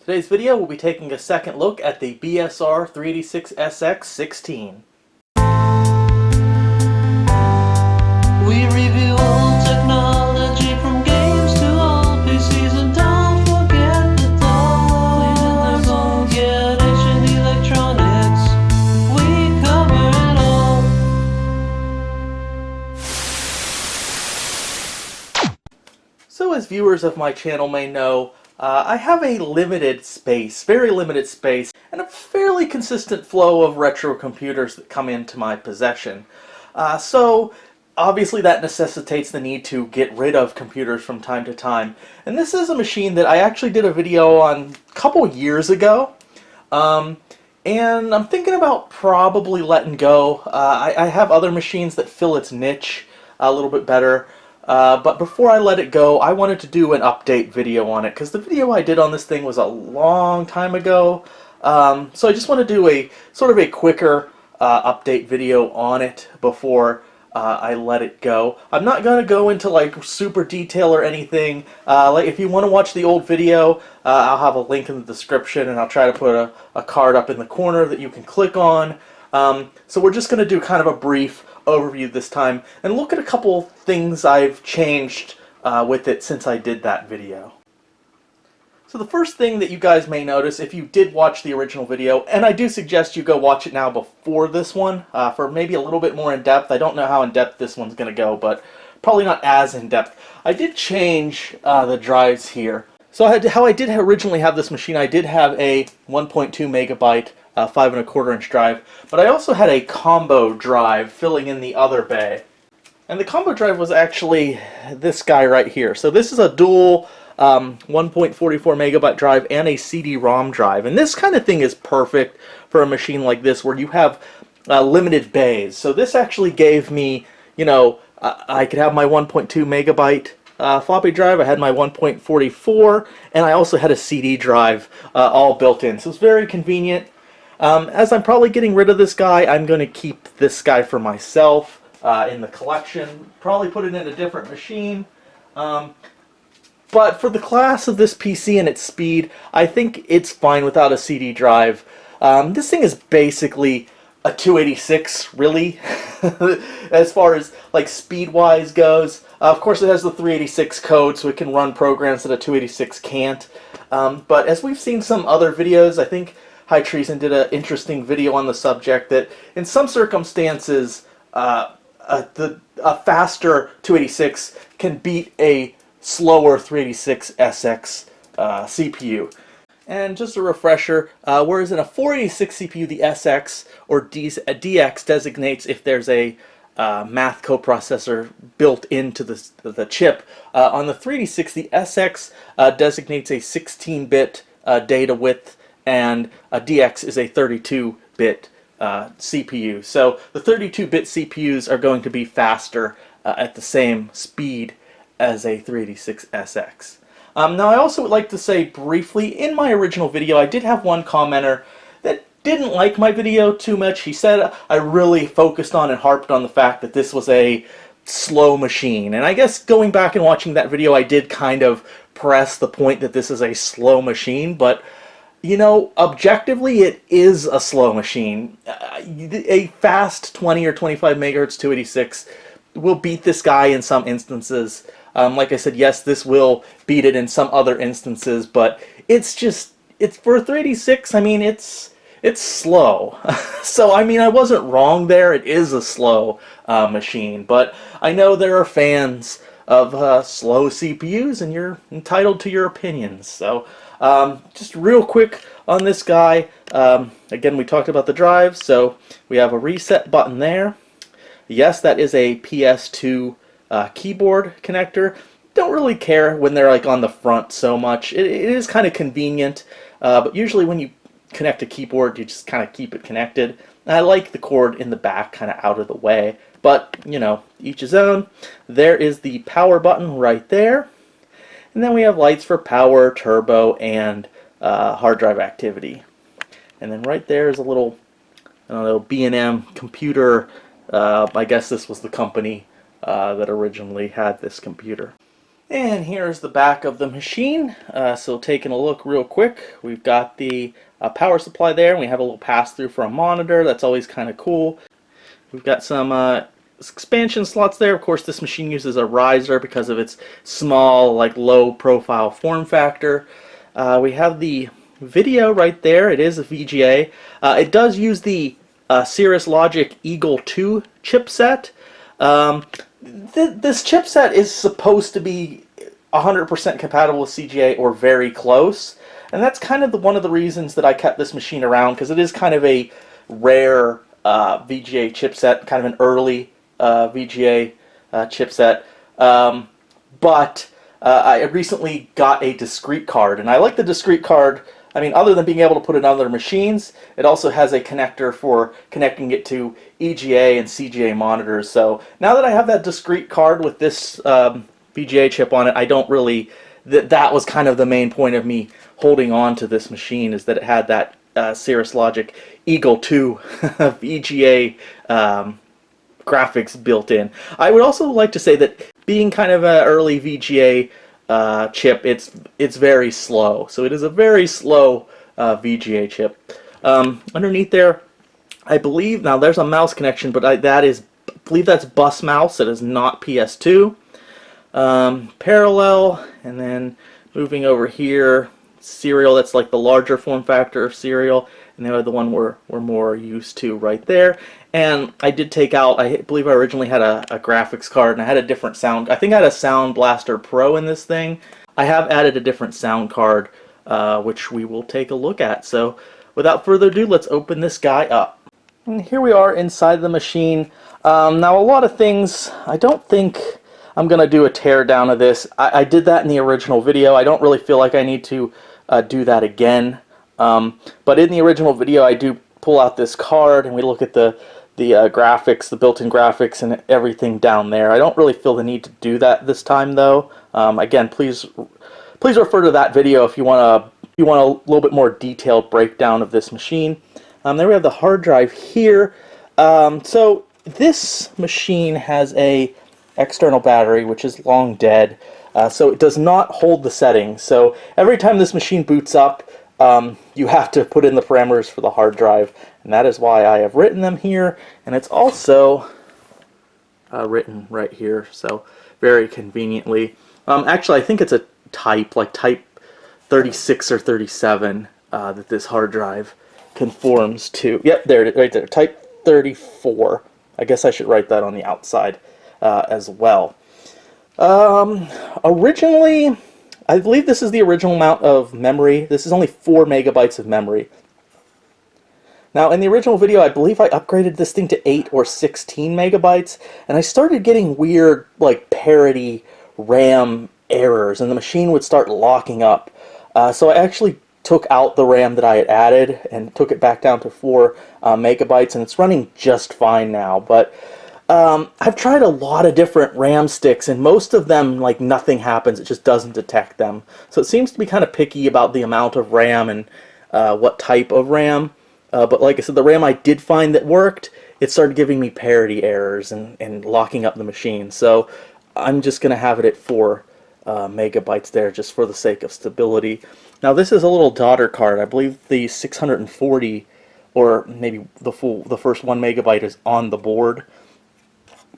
Today's video will be taking a second look at the BSR 386SX16. We review old technology from games to old PCs, and don't forget the doors. Don't get ancient electronics. We cover it all. So as viewers of my channel may know, I have a limited space, very limited space, and a fairly consistent flow of retro computers that come into my possession. So obviously that necessitates the need to get rid of computers from time to time. And this is a machine that I actually did a video on a couple years ago. And I'm thinking about probably letting go. I have other machines that fill its niche a little bit better. But before I let it go, I wanted to do an update video on it, because the video I did on this thing was a long time ago. So I just want to do a sort of a quicker update video on it before I let it go. I'm not going to go into like super detail or anything. Like if you want to watch the old video, I'll have a link in the description, and I'll try to put a card up in the corner that you can click on. So we're just going to do kind of a brief overview this time and look at a couple things I've changed with it since I did that video. So the first thing that you guys may notice if you did watch the original video, and I do suggest you go watch it now before this one for maybe a little bit more in depth. I don't know how in depth this one's going to go, but probably not as in depth. I did change the drives here. So how I did originally have this machine, I did have a 1.2 megabyte 5.25 inch drive, but I also had a combo drive filling in the other bay. And the combo drive was actually this guy right here. So this is a dual 1.44 megabyte drive and a CD-ROM drive. And this kind of thing is perfect for a machine like this where you have limited bays. So this actually gave me, you know, I could have my 1.2 megabyte floppy drive, I had my 1.44, and I also had a CD drive all built in. So it's very convenient. As I'm probably getting rid of this guy, I'm going to keep this guy for myself in the collection. Probably put it in a different machine. But for the class of this PC and its speed, I think it's fine without a CD drive. This thing is basically a 286, really, as far as like speed-wise goes. Of course, it has the 386 code, so it can run programs that a 286 can't. But as we've seen some other videos, I think High Treason did an interesting video on the subject that in some circumstances a faster 286 can beat a slower 386SX CPU. And just a refresher, whereas in a 486 CPU the SX or DX designates if there's a math coprocessor built into the chip. On the 386 the SX designates a 16-bit data width, and a DX is a 32-bit CPU. So the 32-bit CPUs are going to be faster at the same speed as a 386SX. Now I also would like to say briefly, in my original video I did have one commenter that didn't like my video too much. He said I really focused on and harped on the fact that this was a slow machine. And I guess going back and watching that video I did kind of press the point that this is a slow machine, but you know, objectively, it is a slow machine. A fast 20 or 25 megahertz 286 will beat this guy in some instances. Like I said, yes, this will beat it in some other instances, but it's for a 386, I mean, it's slow. So, I mean, I wasn't wrong there. It is a slow machine, but I know there are fans of slow CPUs, and you're entitled to your opinions. So, just real quick on this guy, again, we talked about the drive, so we have a reset button there. Yes, that is a PS2 keyboard connector. Don't really care when they're like on the front so much. It is kind of convenient, but usually when you connect a keyboard, you just kind of keep it connected. And I like the cord in the back kind of out of the way, but you know, each his own. There is the power button right there. And then we have lights for power, turbo, and hard drive activity. And then right there is a little, I don't know, B&M computer. I guess this was the company that originally had this computer. And here's the back of the machine. So taking a look real quick, we've got the power supply there, and we have a little pass-through for a monitor. That's always kind of cool. We've got some expansion slots there. Of course, this machine uses a riser because of its small, like low-profile form factor. We have the video right there. It is a VGA. It does use the Cirrus Logic Eagle 2 chipset. This chipset is supposed to be 100% compatible with CGA or very close, and that's kind of one of the reasons that I kept this machine around, because it is kind of a rare VGA chipset, kind of an early VGA chipset. But I recently got a discrete card, and I like the discrete card. I mean, other than being able to put it on other machines, it also has a connector for connecting it to EGA and CGA monitors. So now that I have that discrete card with this VGA chip on it, I don't really... That was kind of the main point of me holding on to this machine, is that it had that Cirrus Logic Eagle 2 VGA graphics built in. I would also like to say that being kind of an early VGA chip, it's very slow. So it is a very slow VGA chip. Underneath there, I believe, now there's a mouse connection, but I believe that's bus mouse. It is not PS2. Parallel, and then moving over here, serial. That's like the larger form factor of serial, and the one we're more used to right there. And I did take out, I believe I originally had a graphics card, and I had a different sound. I think I had a Sound Blaster Pro in this thing. I have added a different sound card, which we will take a look at. So without further ado, let's open this guy up. And here we are inside the machine. Now a lot of things, I don't think I'm going to do a tear down of this. I did that in the original video. I don't really feel like I need to do that again. But in the original video, I do pull out this card and we look at the graphics, the built-in graphics and everything down there. I don't really feel the need to do that this time, though. Again, please refer to that video if you want a little bit more detailed breakdown of this machine. Then we have the hard drive here. So this machine has a external battery, which is long dead, so it does not hold the settings. So every time this machine boots up, you have to put in the parameters for the hard drive, and that is why I have written them here, and it's also written right here, so very conveniently. Actually, I think it's a type, like type 36 or 37, that this hard drive conforms to. Yep, there it is, right there, type 34. I guess I should write that on the outside as well. Originally, I believe this is the original amount of memory. This is only 4 megabytes of memory. Now, in the original video, I believe I upgraded this thing to 8 or 16 megabytes, and I started getting weird, like, parity RAM errors, and the machine would start locking up. So I actually took out the RAM that I had added and took it back down to 4 megabytes, and it's running just fine now. But I've tried a lot of different RAM sticks, and most of them, like, nothing happens. It just doesn't detect them. So it seems to be kind of picky about the amount of RAM and what type of RAM. But like I said, the RAM I did find that worked, it started giving me parity errors and locking up the machine. So I'm just going to have it at 4 megabytes there, just for the sake of stability. Now this is a little daughter card. I believe the 640, or maybe the first 1 megabyte is on the board.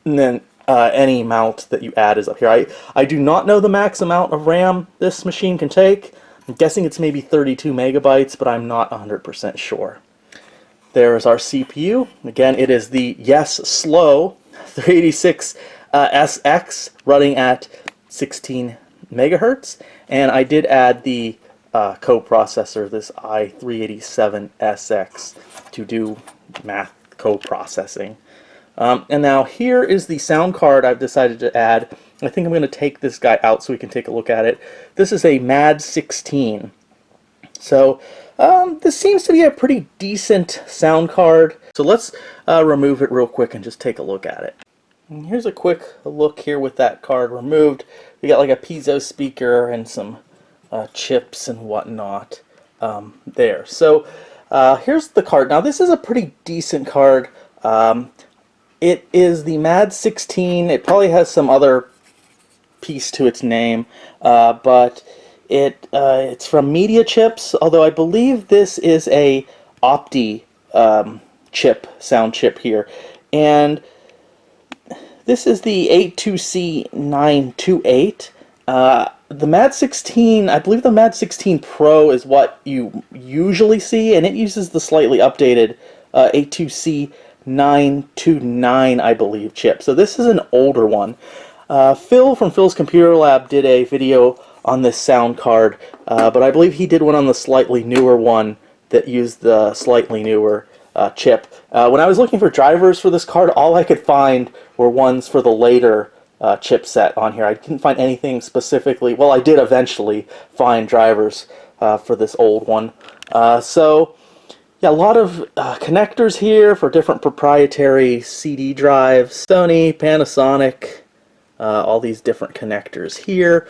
And then any amount that you add is up here. I do not know the max amount of RAM this machine can take. I'm guessing it's maybe 32 megabytes, but I'm not 100% sure. There's our CPU. Again, it is the slow 386 SX running at 16 megahertz. And I did add the coprocessor, this i387SX, to do math coprocessing. And now here is the sound card I've decided to add. I think I'm going to take this guy out so we can take a look at it. This is a MAD 16. So this seems to be a pretty decent sound card. So let's remove it real quick and just take a look at it. And here's a quick look here with that card removed. We got like a piezo speaker and some chips and whatnot there. So here's the card. Now this is a pretty decent card. It is the MAD 16. It probably has some other piece to its name, but it's from Media Chips. Although I believe this is a Opti sound chip here, and this is the 82C928. The MAD 16, I believe the MAD 16 Pro is what you usually see, and it uses the slightly updated 82C929, I believe, chip. So this is an older one. Phil from Phil's Computer Lab did a video on this sound card, but I believe he did one on the slightly newer one that used the slightly newer chip. When I was looking for drivers for this card, all I could find were ones for the later chipset on here. I didn't find anything specifically. Well, I did eventually find drivers for this old one. So, yeah, a lot of connectors here for different proprietary CD drives. Sony, Panasonic, all these different connectors here.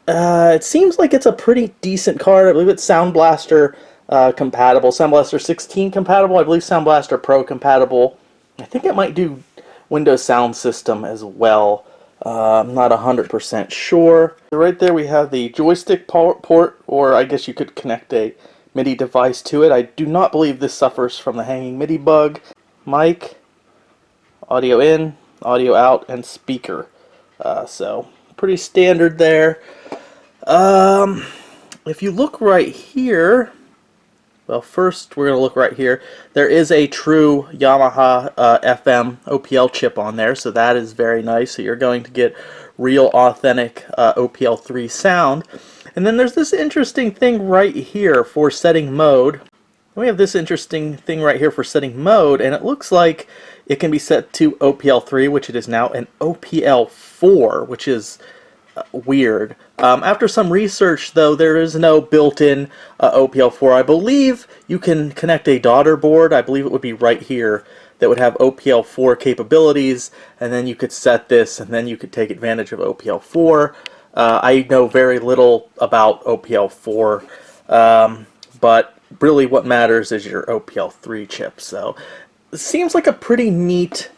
It seems like it's a pretty decent card. I believe it's Sound Blaster compatible, Sound Blaster 16 compatible. I believe Sound Blaster Pro compatible. I think it might do Windows Sound System as well. I'm not 100% sure. Right there we have the joystick port, or I guess you could connect a MIDI device to it. I do not believe this suffers from the hanging MIDI bug. Mic, audio in, audio out, and speaker. So pretty standard there. If you look right here, well, first we're going to look right here. There is a true Yamaha FM OPL chip on there, so that is very nice. So you're going to get real authentic OPL3 sound. And then there's this interesting thing right here for setting mode. We have this interesting thing right here for setting mode, and it looks like it can be set to OPL3, which it is now, and OPL4, which is weird. After some research, though, there is no built-in OPL4. I believe you can connect a daughter board. I believe it would be right here that would have OPL4 capabilities, and then you could set this, and then you could take advantage of OPL4. I know very little about OPL4, but really what matters is your OPL3 chip. So it seems like a pretty neat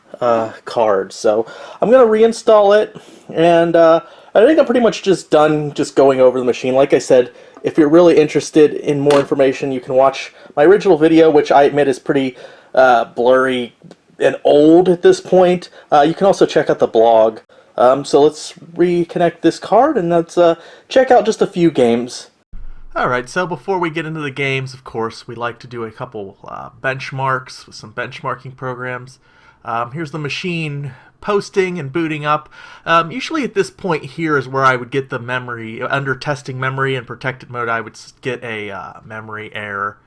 card. So I'm going to reinstall it, and I think I'm pretty much just done just going over the machine. Like I said, if you're really interested in more information, you can watch my original video, which I admit is pretty blurry and old at this point. You can also check out the blog. So let's reconnect this card, and let's check out just a few games. Alright, so before we get into the games, of course, we like to do a couple benchmarks with some benchmarking programs. Here's the machine posting and booting up. Usually at this point here is where I would get the memory. Under testing memory and protected mode, I would get a memory error.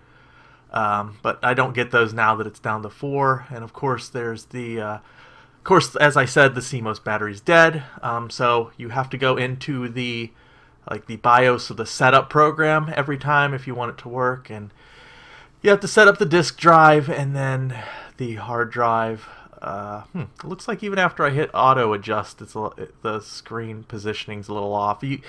But I don't get those now that it's down to 4. And of course, there's the... of course, as I said, the CMOS battery's dead. So you have to go into the BIOS of the setup program every time if you want it to work. And you have to set up the disk drive and then the hard drive. It looks like even after I hit auto adjust, the screen positioning's a little off. You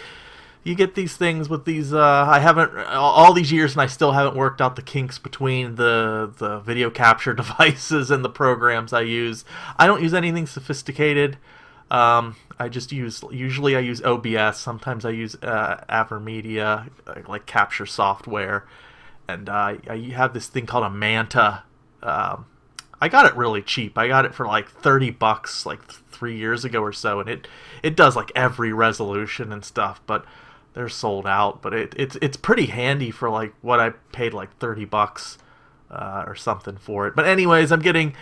get these things with these. I haven't all these years, and I still haven't worked out the kinks between the video capture devices and the programs I use. I don't use anything sophisticated. I just usually I use OBS. Sometimes I use AverMedia, like capture software, and I have this thing called a Manta. I got it really cheap. I got it for like $30 like 3 years ago or so, and it does like every resolution and stuff, but they're sold out. But it's pretty handy for like what I paid like $30 or something for it. But anyways, I'm getting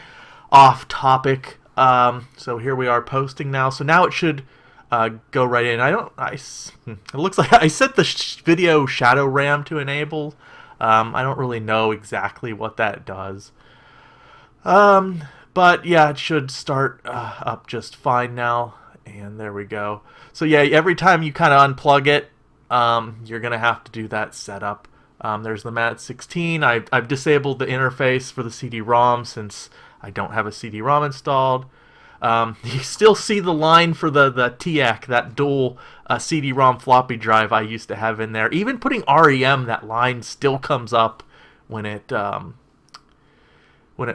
off topic. So here we are posting now. So now it should go right in. It looks like I set the video shadow RAM to enable. I don't really know exactly what that does. But yeah, it should start up just fine now, and there we go. So yeah, every time you kind of unplug it, you're gonna have to do that setup. There's the MAT 16. I've disabled the interface for the CD-ROM since I don't have a CD-ROM installed. You still see the line for the TEC, that dual CD-ROM floppy drive I used to have in there. Even putting REM, that line still comes up when it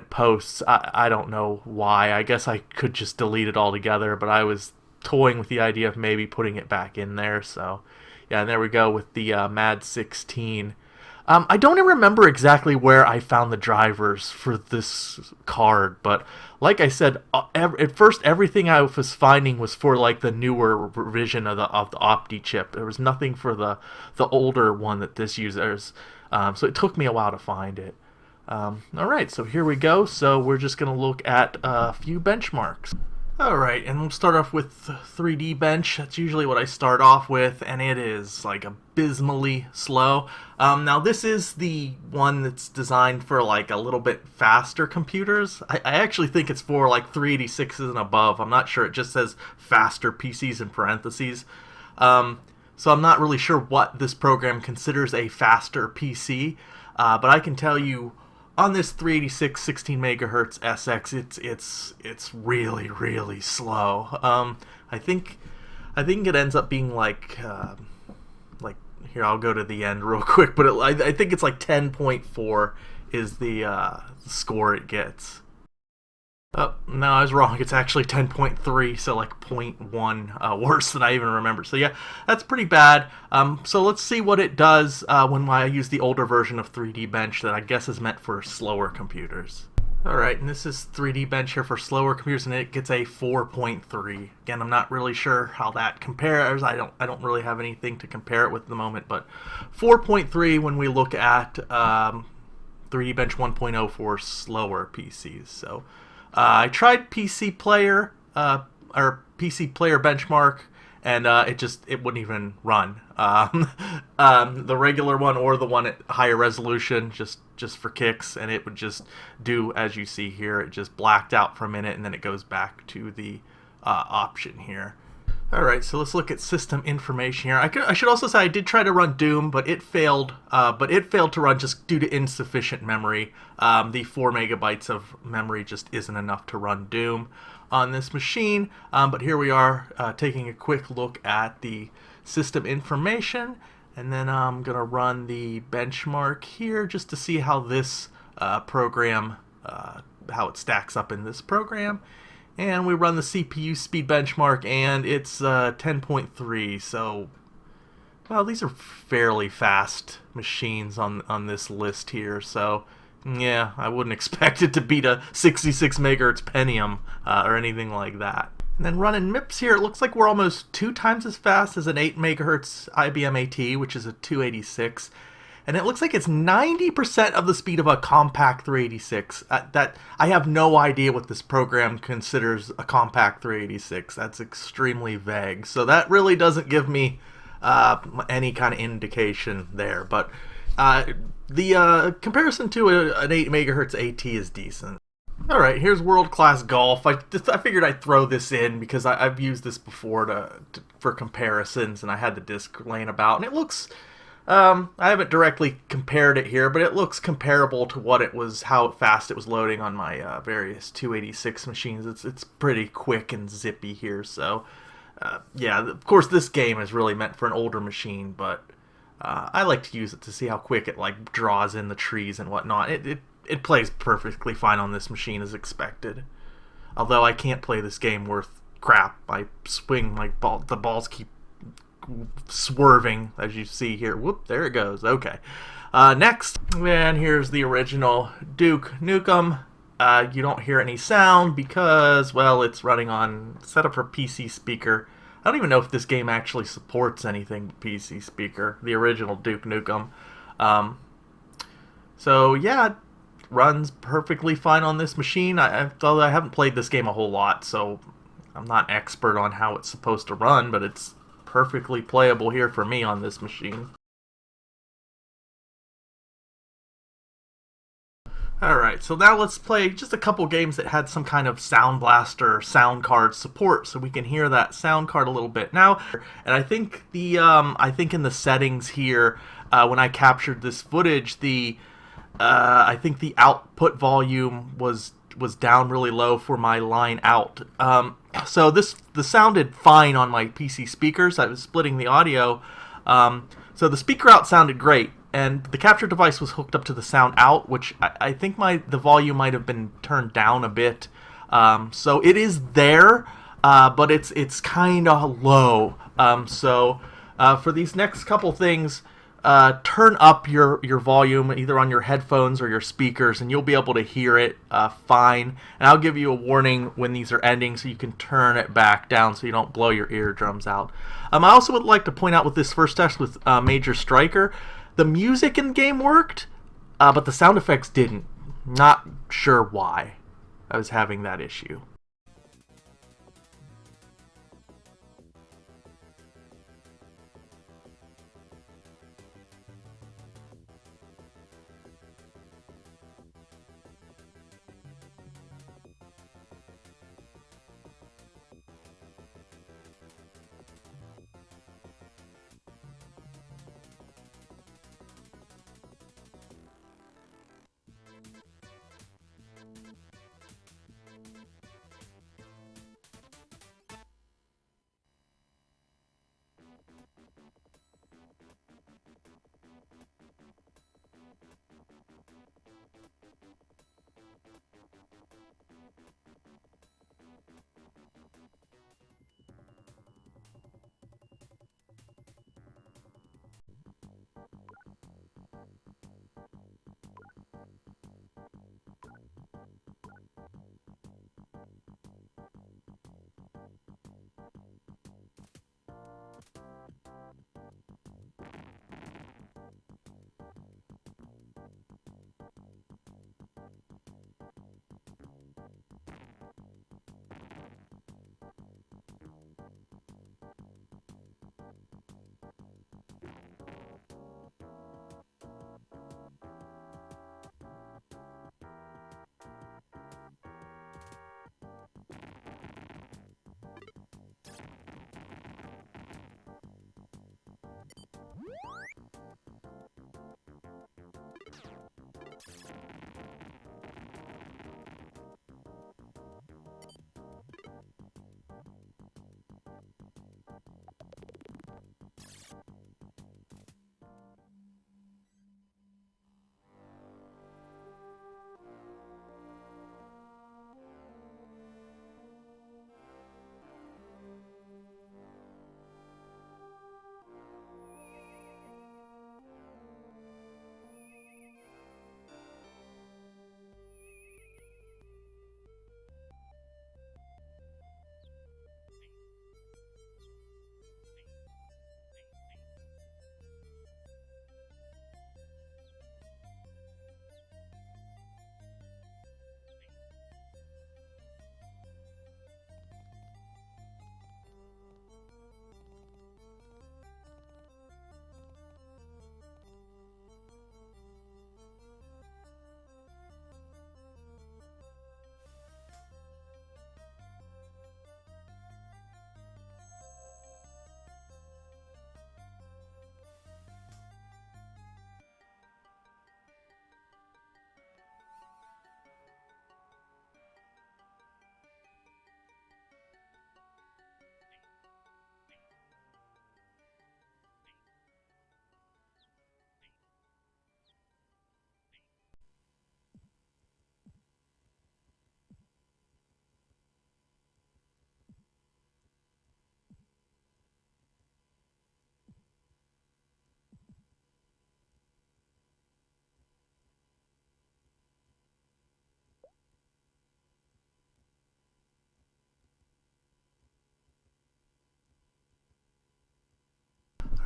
posts. I don't know why. I guess I could just delete it altogether, but I was toying with the idea of maybe putting it back in there. So yeah, and there we go with the Mad 16. I don't even remember exactly where I found the drivers for this card, but like I said, at first everything I was finding was for like the newer revision of the Opti chip. There was nothing for the older one that this uses, so it took me a while to find it. All right, so here we go. So we're just gonna look at a few benchmarks. Alright, and we'll start off with 3D Bench. That's usually what I start off with, and it is like abysmally slow. Now this is the one that's designed for like a little bit faster computers. I actually think it's for like 386s and above. I'm not sure, it just says faster PCs in parentheses. So I'm not really sure what this program considers a faster PC, but I can tell you on this 386 16 megahertz SX, it's really slow. I think it ends up being like here, I'll go to the end real quick, but I think it's like 10.4 is the score it gets. Oh, no, I was wrong. It's actually 10.3, so like 0.1 worse than I even remember. So yeah, that's pretty bad. So let's see what it does when I use the older version of 3D Bench that I guess is meant for slower computers. Alright, and this is 3D Bench here for slower computers, and it gets a 4.3. Again, I'm not really sure how that compares. I don't really have anything to compare it with at the moment, but 4.3 when we look at 3D Bench 1.0 for slower PCs. So I tried PC Player or PC Player Benchmark, and it wouldn't even run. The regular one or the one at higher resolution, just for kicks, and it would just do as you see here. It just blacked out for a minute, and then it goes back to the option here. Alright, so let's look at system information here. I should also say I did try to run Doom, but it failed. But it failed to run just due to insufficient memory. The 4 megabytes of memory just isn't enough to run Doom on this machine. But here we are taking a quick look at the system information, and then I'm going to run the benchmark here just to see how this program, how it stacks up in this program. And we run the CPU speed benchmark, and it's 10.3. So, well, these are fairly fast machines on this list here. So, yeah, I wouldn't expect it to beat a 66 megahertz Pentium or anything like that. And then running MIPS here, it looks like we're almost 2 times as fast as an 8 megahertz IBM AT, which is a 286. And it looks like it's 90% of the speed of a compact 386. That I have no idea what this program considers a compact 386. That's extremely vague. So that really doesn't give me any kind of indication there. But the comparison to an 8 megahertz AT is decent. Alright, here's World Class Golf. I figured I'd throw this in because I've used this before for comparisons, and I had the disc laying about, and it looks... I haven't directly compared it here, but it looks comparable to what it was, how fast it was loading on my various 286 machines. It's pretty quick and zippy here, so yeah, of course this game is really meant for an older machine, but I like to use it to see how quick it like draws in the trees and whatnot. It plays perfectly fine on this machine as expected. Although I can't play this game worth crap. I swing my ball, the balls keep swerving, as you see here. Whoop, there it goes. Okay. Next, and here's the original Duke Nukem. You don't hear any sound because, well, it's running on set up for PC speaker. I don't even know if this game actually supports anything but PC speaker, the original Duke Nukem. So yeah, it runs perfectly fine on this machine. Although I haven't played this game a whole lot, so I'm not expert on how it's supposed to run, but it's perfectly playable here for me on this machine. Alright, so now let's play just a couple games that had some kind of Sound Blaster sound card support, so we can hear that sound card a little bit now. And I think in the settings here, when I captured this footage, I think the output volume was down really low for my line out. So this sounded fine on my PC speakers. I was splitting the audio, so the speaker out sounded great, and the capture device was hooked up to the sound out, which I think the volume might have been turned down a bit. So it is there, but it's kind of low. For these next couple things, turn up your volume either on your headphones or your speakers, and you'll be able to hear it fine. And I'll give you a warning when these are ending, so you can turn it back down so you don't blow your eardrums out. I also would like to point out with this first test with Major Striker, the music in the game worked, but the sound effects didn't. Not sure why I was having that issue.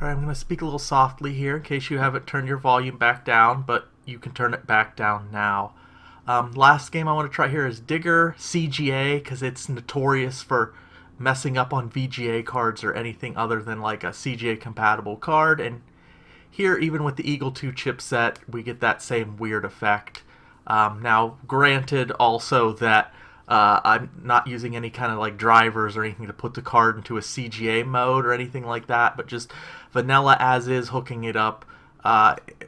Alright, I'm going to speak a little softly here in case you haven't turned your volume back down, but you can turn it back down now. Last game I want to try here is Digger CGA, because it's notorious for messing up on VGA cards or anything other than like a CGA compatible card, and here, even with the Eagle 2 chipset, we get that same weird effect. Now, granted also that I'm not using any kind of like drivers or anything to put the card into a CGA mode or anything like that, but just vanilla as is, hooking it up.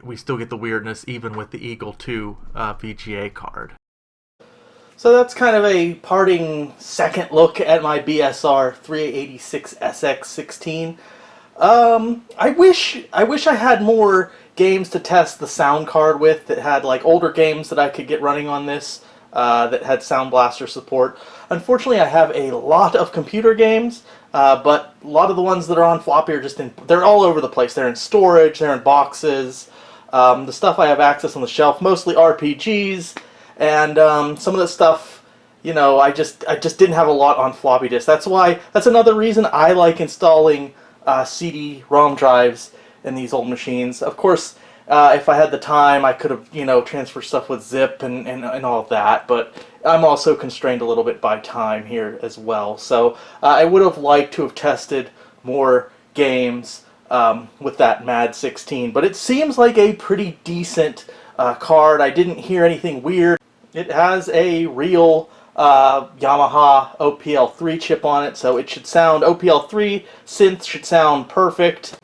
We still get the weirdness even with the Eagle 2 VGA card. So that's kind of a parting second look at my BSR 386SX16. I wish I had more games to test the sound card with that had like older games that I could get running on this. that had Sound Blaster support. Unfortunately, I have a lot of computer games, but a lot of the ones that are on floppy are they're all over the place. They're in storage, they're in boxes. The stuff I have access on the shelf, mostly RPGs, and some of the stuff, I just didn't have a lot on floppy disk. That's another reason I like installing CD-ROM drives in these old machines. Of course, if I had the time, I could have, transferred stuff with zip and all of that, but I'm also constrained a little bit by time here as well. So I would have liked to have tested more games with that MAD 16, but it seems like a pretty decent card. I didn't hear anything weird. It has a real Yamaha OPL3 chip on it, so it should sound, OPL3 synth should sound perfect,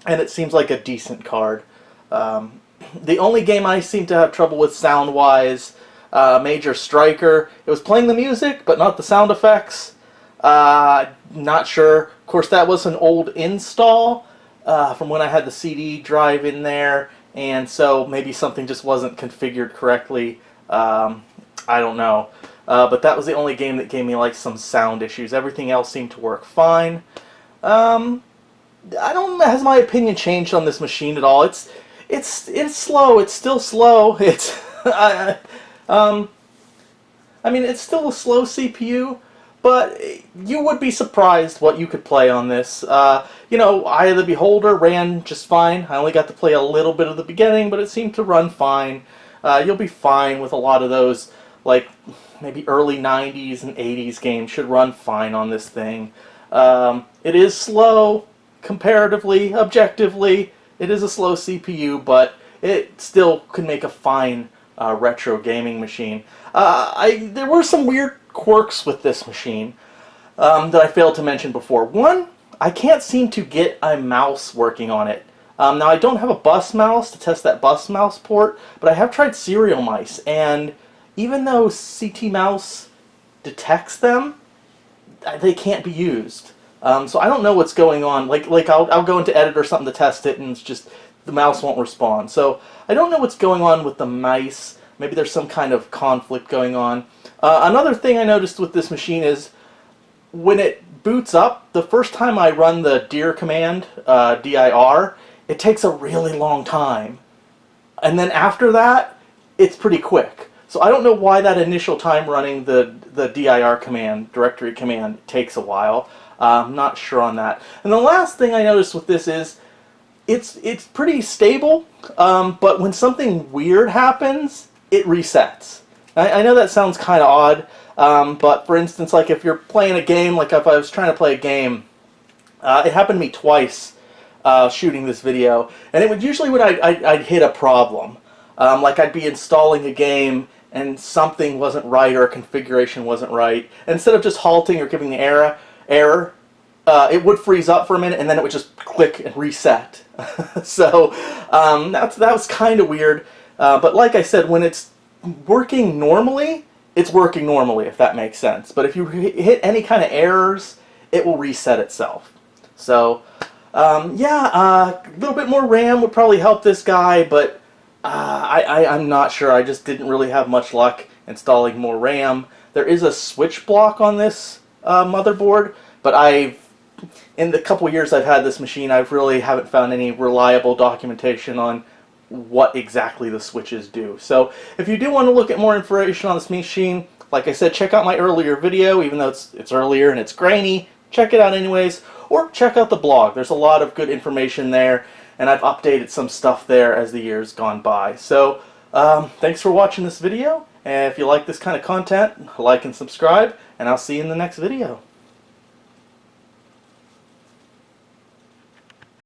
and it seems like a decent card. The only game I seem to have trouble with sound-wise, Major Striker. It was playing the music, but not the sound effects. Not sure. Of course, that was an old install from when I had the CD drive in there, and so maybe something just wasn't configured correctly. I don't know. But that was the only game that gave me like some sound issues. Everything else seemed to work fine. Has my opinion changed on this machine at all? It's slow. It's still slow. It's it's still a slow CPU, but you would be surprised what you could play on this. Eye of the Beholder ran just fine. I only got to play a little bit of the beginning, but it seemed to run fine. You'll be fine with a lot of those, like maybe early 90s and 80s games should run fine on this thing. It is slow, comparatively, objectively. It is a slow CPU, but it still could make a fine retro gaming machine. There were some weird quirks with this machine that I failed to mention before. One, I can't seem to get a mouse working on it. Now, I don't have a bus mouse to test that bus mouse port, but I have tried serial mice, and even though CT mouse detects them, they can't be used. So I don't know what's going on. Like I'll go into Edit or something to test it, and it's just the mouse won't respond. So I don't know what's going on with the mice. Maybe there's some kind of conflict going on. Another thing I noticed with this machine is when it boots up, the first time I run the dir command, dir, it takes a really long time. And then after that, it's pretty quick. So I don't know why that initial time running the dir command, directory command, takes a while. I'm not sure on that. And the last thing I noticed with this is it's pretty stable, but when something weird happens, it resets. I know that sounds kind of odd, but for instance, like if you're playing a game, like if I was trying to play a game, it happened to me twice shooting this video, and it would usually when I'd hit a problem. Like I'd be installing a game and something wasn't right or a configuration wasn't right. And instead of just halting or giving the error, it would freeze up for a minute and then it would just click and reset. So that was kind of weird. But like I said, when it's working normally, it's working normally, if that makes sense. But if you hit any kind of errors, it will reset itself. So a little bit more RAM would probably help this guy, but I'm not sure. I just didn't really have much luck installing more RAM. There is a switch block on this motherboard, but in the couple years I've had this machine, I really haven't found any reliable documentation on what exactly the switches do. So if you do want to look at more information on this machine, like I said, check out my earlier video, even though it's earlier and it's grainy. Check it out anyways, or check out the blog. There's a lot of good information there, and I've updated some stuff there as the years gone by. So thanks for watching this video, and if you like this kind of content, like and subscribe, and I'll see you in the next video.